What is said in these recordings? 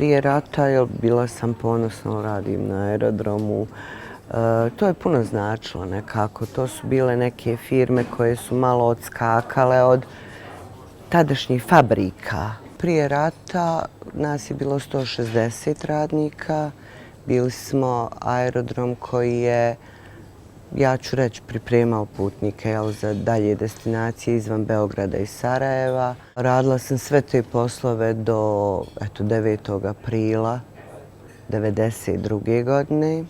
prije rata, jer bila sam ponosna, radim na aerodromu. To je puno značilo nekako. To su bile neke firme koje su malo odskakale od tadašnjih fabrika. Prije rata nas je bilo 160 radnika. Bili smo aerodrom koji je, ja ću reći, pripremao putnike za dalje destinacije izvan Beograda i Sarajeva. Radila sam sve te poslove do 9. aprila 1992. godine.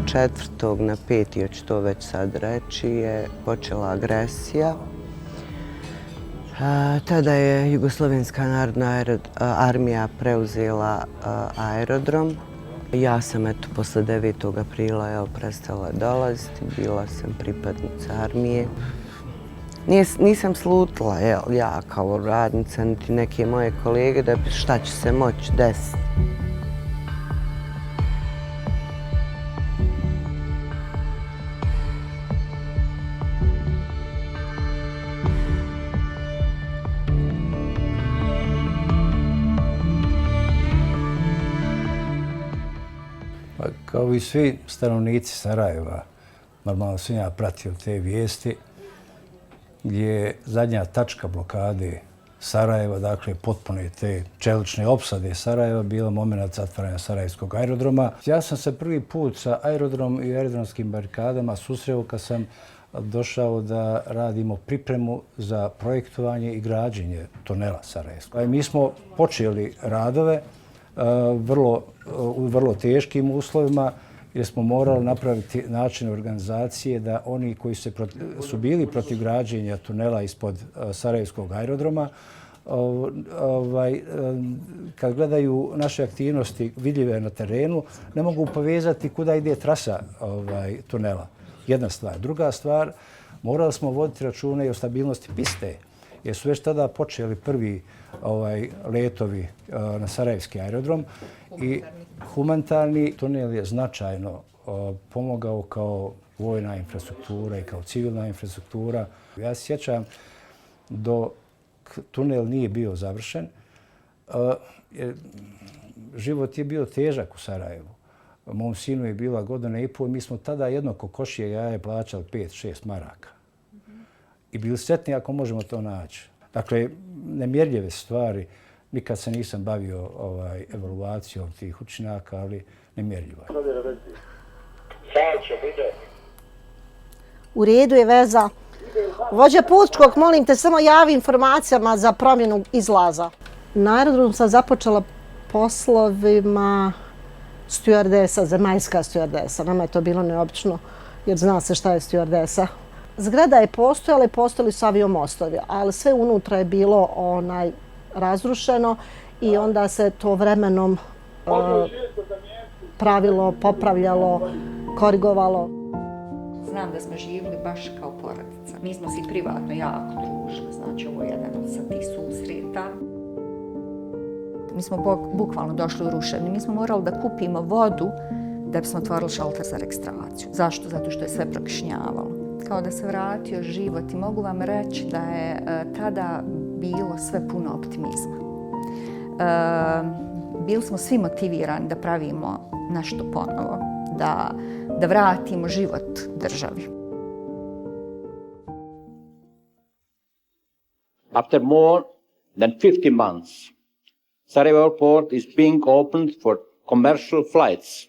Četvrtog na 5. ja ću to već sad reći, je počela agresija. Tada je Jugoslovenska narodna armija preuzela aerodrom. Ja sam posle 9. aprila prestala dolaziti, bila sam pripadnica armije. Nisam slutila ja kao radnica, niti neke moje kolege, da šta će se moći desiti. Kao i svi stanovnici Sarajeva, normalno sam ja pratio te vijesti, gdje je zadnja tačka blokade Sarajeva, dakle potpune te čelične opsade Sarajeva, bila moment zatvaranja Sarajevskog aerodroma. Ja sam se prvi put sa aerodromom i aerodromskim barikadama susreo kad sam došao da radimo pripremu za projektovanje i građenje tunela Sarajevskog. Mi smo počeli radove u vrlo teškim uslovima, jer smo morali napraviti način organizacije da oni koji su bili protiv građenja tunela ispod Sarajevskog aerodroma, kad gledaju naše aktivnosti vidljive na terenu, ne mogu povezati kuda ide trasa tunela. Jedna stvar. Druga stvar, morali smo voditi račune i o stabilnosti piste, jer su već tada počeli prvi letovi na Sarajevski aerodrom i humanitarni tunel je značajno pomogao kao vojna infrastruktura i kao civilna infrastruktura. Ja se sjećam dok tunel nije bio završen, život je bio težak u Sarajevu. Mom sinu je bila 1,5 godina i mi smo tada jedno kokošije jaje plaćali 5-6 maraka. I bili sretni ako možemo to naći. Dakle, nemjerljive stvari. Nikad se nisam bavio evaluacijom tih učinaka, ali nemjerljivo. U redu je veza. Vođa Pučkog, molim te, samo javi informacijama za promjenu izlaza. Na aerodromu sam započela poslovima stjuardesa, zemaljska stjuardesa. Nama je to bilo neobično, jer zna se šta je stjuardesa. Zgrada je postojala i postojali su aviomostovi, ali sve unutra je bilo razrušeno i onda se to vremenom pravilo, popravljalo, korigovalo. Znam da smo živjeli baš kao porodica. Mi smo se privatno jako družili, znači ovo je jedan od tih susreta. Mi smo bukvalno došli u ruševinu. Mi smo morali da kupimo vodu da bismo otvorili šalter za registraciju. Zašto? Zato što je sve prokišnjavalo. Kao da se vratio život i mogu vam reći da je tada bilo sve puno optimizma. Bili smo svi motivirani da pravimo nešto ponovo, da vratimo život državi. After more than 50 months, Sarajevo Airport is being opened for commercial flights.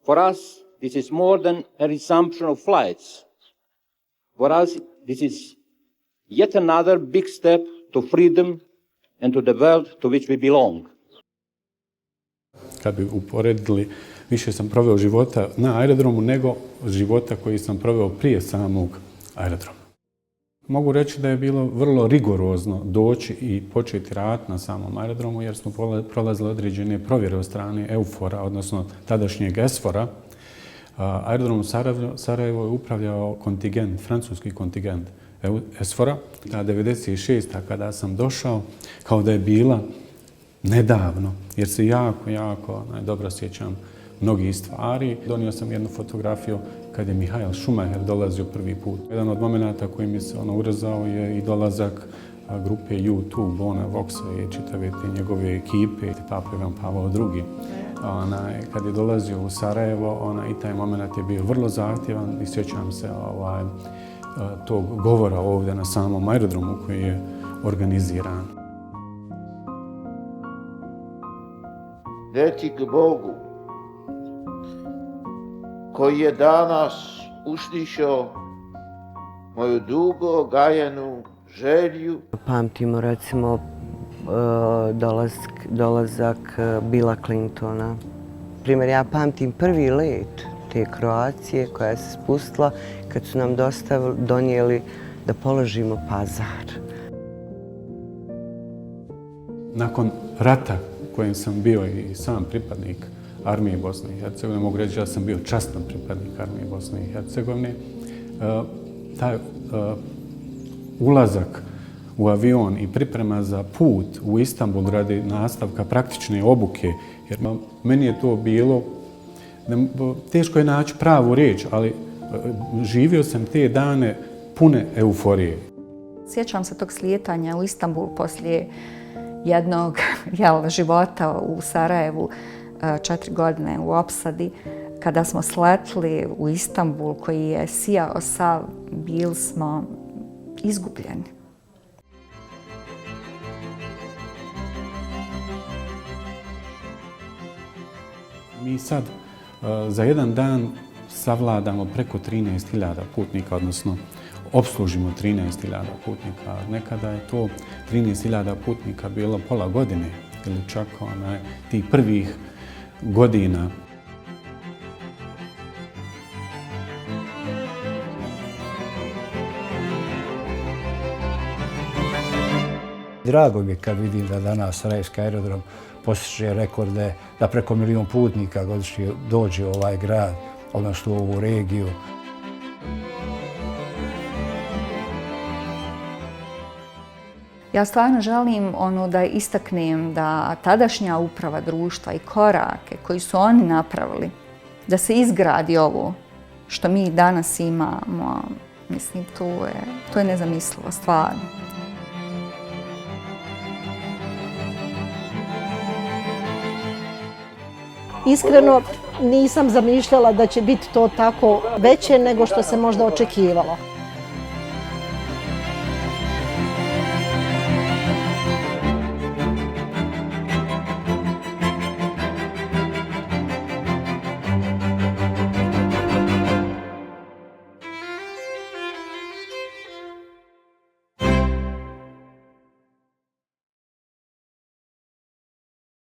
For us, this is more than a resumption of flights. For us, this is yet another big step to freedom and to the world to which we belong. Kad bi uporedili, više sam proveo života na aerodromu nego života koji sam proveo prije samog aerodroma. Mogu reći da je bilo vrlo rigorozno doći i početi rad na samom aerodromu jer smo prolazili određene provjere od strane EUFOR-a, odnosno tadašnjeg ESFOR-a. Aerodrom Sarajevo je upravljao kontingent, francuski kontingent ESFOR-a. 1996. kada sam došao, kao da je bila nedavno, jer se jako dobro sjećam mnogih stvari. Donio sam jednu fotografiju kad je Mihael Schumacher dolazio prvi put. Jedan od momenata koji mi se urezao je i dolazak grupe U2, Bona Voxa i čitave te njegove ekipe, Papa Ivan Pavao II. Kad je dolazio u Sarajevo, i taj moment je bio vrlo zahtjevan i sjećam se tog govora ovdje na samom aerodromu koji je organiziran. Reci k Bogu, koji je danas uslišao moju dugo gajenu želju. Pamtimo recimo dolazak Billa Clintona. Primjer, ja pamtim prvi let te Kroacije koja se spustila kad su nam donijeli da položimo pazar. Nakon rata u kojem sam bio i sam pripadnik Armije Bosne i Hercegovine, mogu reći da sam bio častan pripadnik Armije Bosne i Hercegovine, taj ulazak u avion i priprema za put u Istanbul radi nastavka praktične obuke, jer meni je to bilo, teško je naći pravu riječ, ali živio sam te dane pune euforije. Sjećam se tog slijetanja u Istanbul poslije jednog života u Sarajevu, 4 godine u opsadi. Kada smo sletli u Istanbul koji je sijao sav, bili smo izgubljeni. Mi sad za jedan dan savladamo preko 13.000 putnika, odnosno opslužimo 13.000 putnika. Nekada je to 13.000 putnika bilo pola godine ili čak tih prvih godina. Drago mi je kad vidim da danas Sarajevski aerodrom postiže rekorde, da preko 1 milijun putnika godišnje dođe u ovaj grad, odnosno u ovu regiju. Ja stvarno želim da istaknem da tadašnja uprava društva i korake koji su oni napravili, da se izgradi ovo što mi danas imamo, mislim, to je nezamislivo, stvarno. Iskreno nisam zamišljala da će biti to tako veće nego što se možda očekivalo.